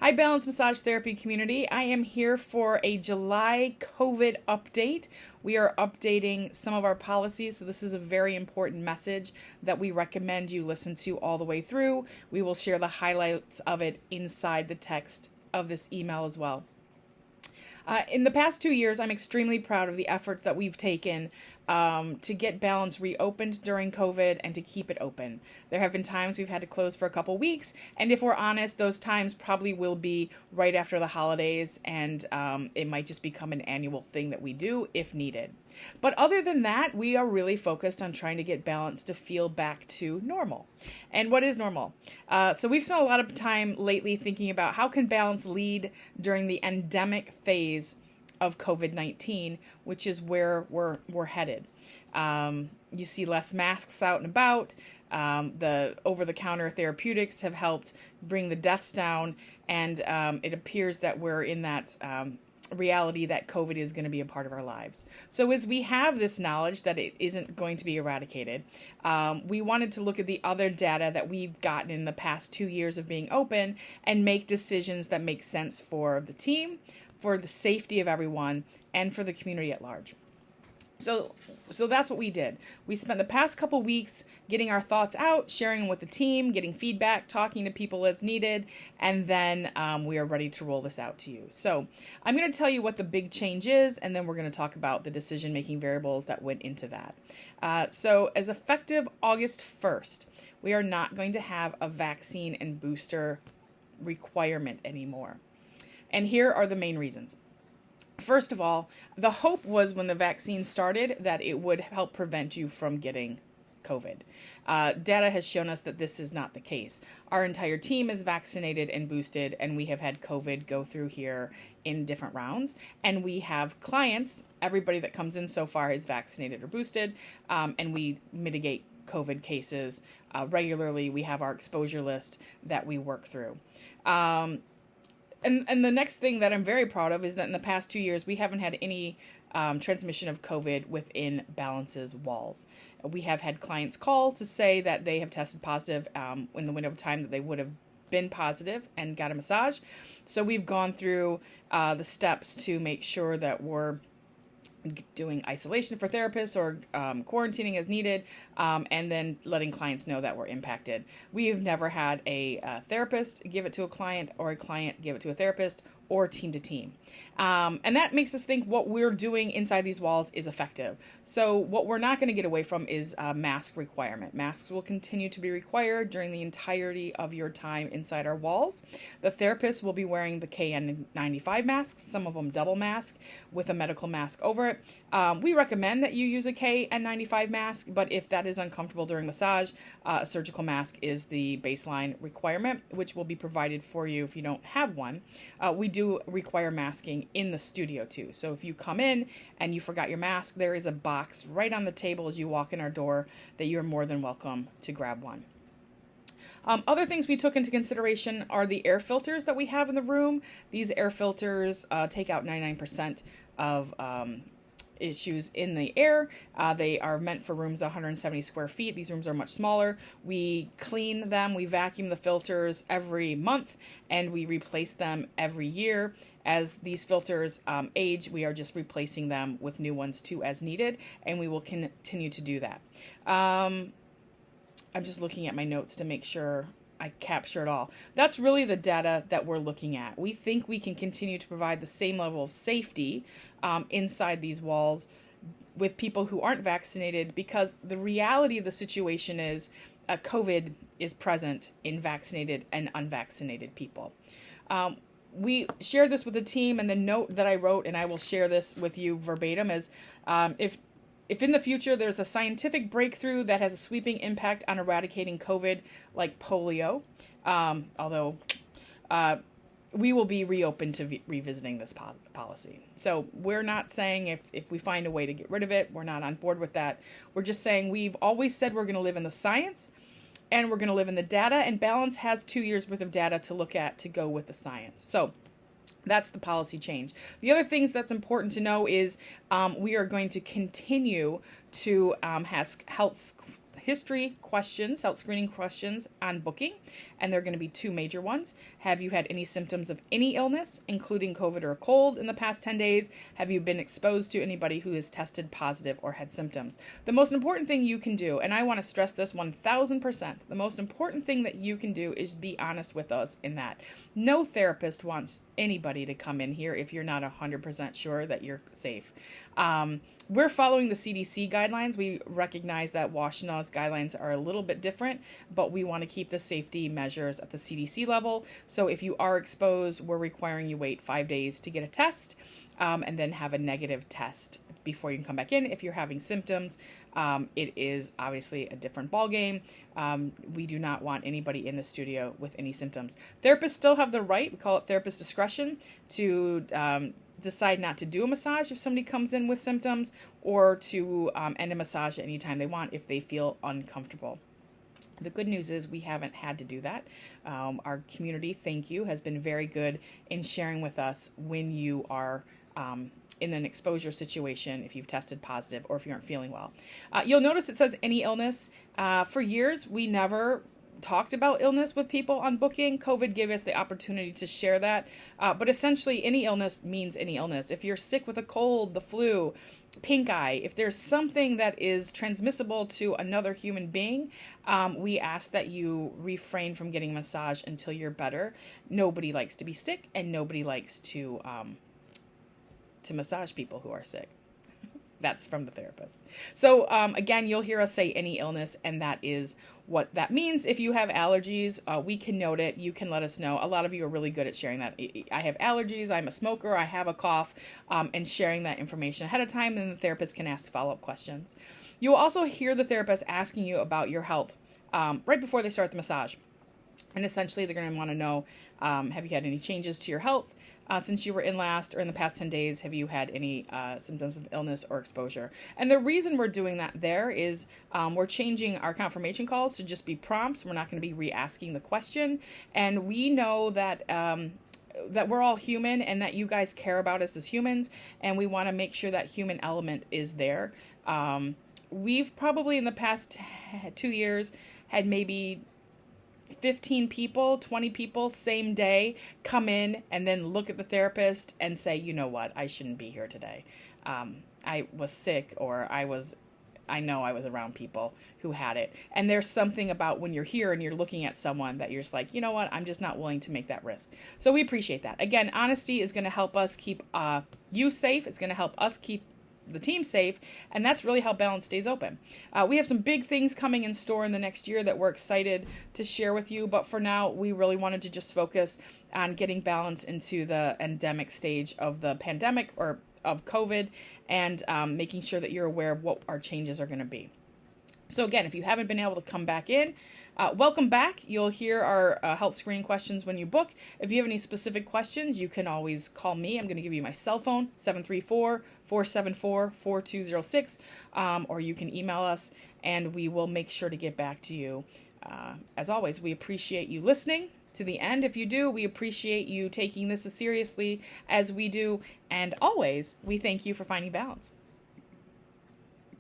Hi, Balance Massage Therapy community. I am here for a July COVID update. We are updating some of our policies, so this is a very important message that we recommend you listen to all the way through. We will share the highlights of it inside the text of this email as well. In the past 2 years, I'm extremely proud of the efforts that we've taken to get Balance reopened during COVID and to keep it open. There have been times we've had to close for a couple weeks, and if we're honest, those times probably will be right after the holidays, and it might just become an annual thing that we do if needed. But other than that, we are really focused on trying to get Balance to feel back to normal. And what is normal? So we've spent a lot of time lately thinking about how can Balance lead during the endemic phase of COVID-19, which is where we're headed. You see less masks out and about. The over-the-counter therapeutics have helped bring the deaths down, and it appears that we're in that reality that COVID is going to be a part of our lives. So as we have this knowledge that it isn't going to be eradicated, we wanted to look at the other data that we've gotten in the past 2 years of being open and make decisions that make sense for the team, for the safety of everyone, and for the community at large. So that's what we did. We spent the past couple weeks getting our thoughts out, sharing them with the team, getting feedback, talking to people as needed, and then we are ready to roll this out to you. So I'm going to tell you what the big change is, and then we're going to talk about the decision-making variables that went into that. So as effective August 1st, we are not going to have a vaccine and booster requirement anymore. And here are the main reasons. First of all, the hope was when the vaccine started that it would help prevent you from getting COVID. Data has shown us that this is not the case. Our entire team is vaccinated and boosted, and we have had COVID go through here in different rounds. And we have clients, everybody that comes in so far is vaccinated or boosted, and we mitigate COVID cases regularly. We have our exposure list that we work through. And the next thing that I'm very proud of is that in the past 2 years, we haven't had any transmission of COVID within Balance's walls. We have had clients call to say that they have tested positive in the window of time that they would have been positive and got a massage. So we've gone through the steps to make sure that we're doing isolation for therapists or quarantining as needed, and then letting clients know that we're impacted. We've never had a therapist give it to a client or a client give it to a therapist or team to team. And that makes us think what we're doing inside these walls is effective. So what we're not going to get away from is a mask requirement. Masks will continue to be required during the entirety of your time inside our walls. The therapist will be wearing the KN95 masks, some of them double mask with a medical mask over it. We recommend that you use a KN95 mask, but if that is uncomfortable during massage, a surgical mask is the baseline requirement, which will be provided for you if you don't have one. We do require masking in the studio too. So if you come in and you forgot your mask, there is a box right on the table as you walk in our door that you're more than welcome to grab one. Other things we took into consideration are the air filters that we have in the room. These air filters take out 99% of issues in the air. They are meant for rooms 170 square feet. These rooms are much smaller. We clean them, we vacuum the filters every month, and we replace them every year. As these filters age, we are just replacing them with new ones too as needed, and we will continue to do that. I'm just looking at my notes to make sure I capture it all. That's really the data that we're looking at. We think we can continue to provide the same level of safety inside these walls with people who aren't vaccinated, because the reality of the situation is COVID is present in vaccinated and unvaccinated people. We shared this with the team, and the note that I wrote, and I will share this with you verbatim, is if in the future there's a scientific breakthrough that has a sweeping impact on eradicating COVID, like polio, although we will be reopened to revisiting this policy. So we're not saying if we find a way to get rid of it, we're not on board with that. We're just saying we've always said we're going to live in the science, and we're going to live in the data, and Balance has 2 years worth of data to look at to go with the science. So that's the policy change. The other things that's important to know is we are going to continue to have history questions, health screening questions on booking, and there are going to be two major ones. Have you had any symptoms of any illness, including COVID or a cold, in the past 10 days? Have you been exposed to anybody who has tested positive or had symptoms? The most important thing you can do, and I want to stress this 1000%, the most important thing that you can do is be honest with us in that. No therapist wants anybody to come in here if you're not 100% sure that you're safe. We're following the CDC guidelines. We recognize that Washtenaws guidelines are a little bit different, but we want to keep the safety measures at the CDC level. So if you are exposed, we're requiring you wait 5 days to get a test, and then have a negative test before you can come back in. If you're having symptoms, it is obviously a different ballgame. We do not want anybody in the studio with any symptoms. Therapists still have the right, we call it therapist discretion, to decide not to do a massage if somebody comes in with symptoms, or to end a massage at any time they want if they feel uncomfortable. The good news is we haven't had to do that. Our community, thank you, has been very good in sharing with us when you are in an exposure situation, if you've tested positive or if you aren't feeling well. You'll notice it says any illness. For years, we never talked about illness with people on booking. COVID gave us the opportunity to share that. But essentially, any illness means any illness. If you're sick with a cold, the flu, pink eye, if there's something that is transmissible to another human being, we ask that you refrain from getting a massage until you're better. Nobody likes to be sick, and nobody likes to massage people who are sick. That's from the therapist. So again, you'll hear us say any illness, and that is what that means. If you have allergies, we can note it. You can let us know. A lot of you are really good at sharing that. I have allergies, I'm a smoker, I have a cough, and sharing that information ahead of time, then the therapist can ask follow-up questions. You will also hear the therapist asking you about your health right before they start the massage. And essentially, they're going to want to know, have you had any changes to your health since you were in last, or in the past 10 days, have you had any symptoms of illness or exposure? And the reason we're doing that there is we're changing our confirmation calls to just be prompts. We're not going to be re-asking the question. And we know that that we're all human, and that you guys care about us as humans, and we want to make sure that human element is there. We've probably in the past 2 years had maybe 15 people, 20 people, same day, come in and then look at the therapist and say, you know what, I shouldn't be here today. I was sick, or I know I was around people who had it. And there's something about when you're here and you're looking at someone that you're just like, you know what, I'm just not willing to make that risk. So we appreciate that. Again, honesty is going to help us keep you safe. It's going to help us keep the team safe, and that's really how Balance stays open. We have some big things coming in store in the next year that we're excited to share with you, but for now, we really wanted to just focus on getting Balance into the endemic stage of the pandemic, or of COVID, and making sure that you're aware of what our changes are going to be. So again, if you haven't been able to come back in, welcome back. You'll hear our health screening questions when you book. If you have any specific questions, you can always call me. I'm going to give you my cell phone, 734-474-4206, or you can email us, and we will make sure to get back to you. As always, we appreciate you listening to the end. If you do, we appreciate you taking this as seriously as we do. And always, we thank you for finding balance.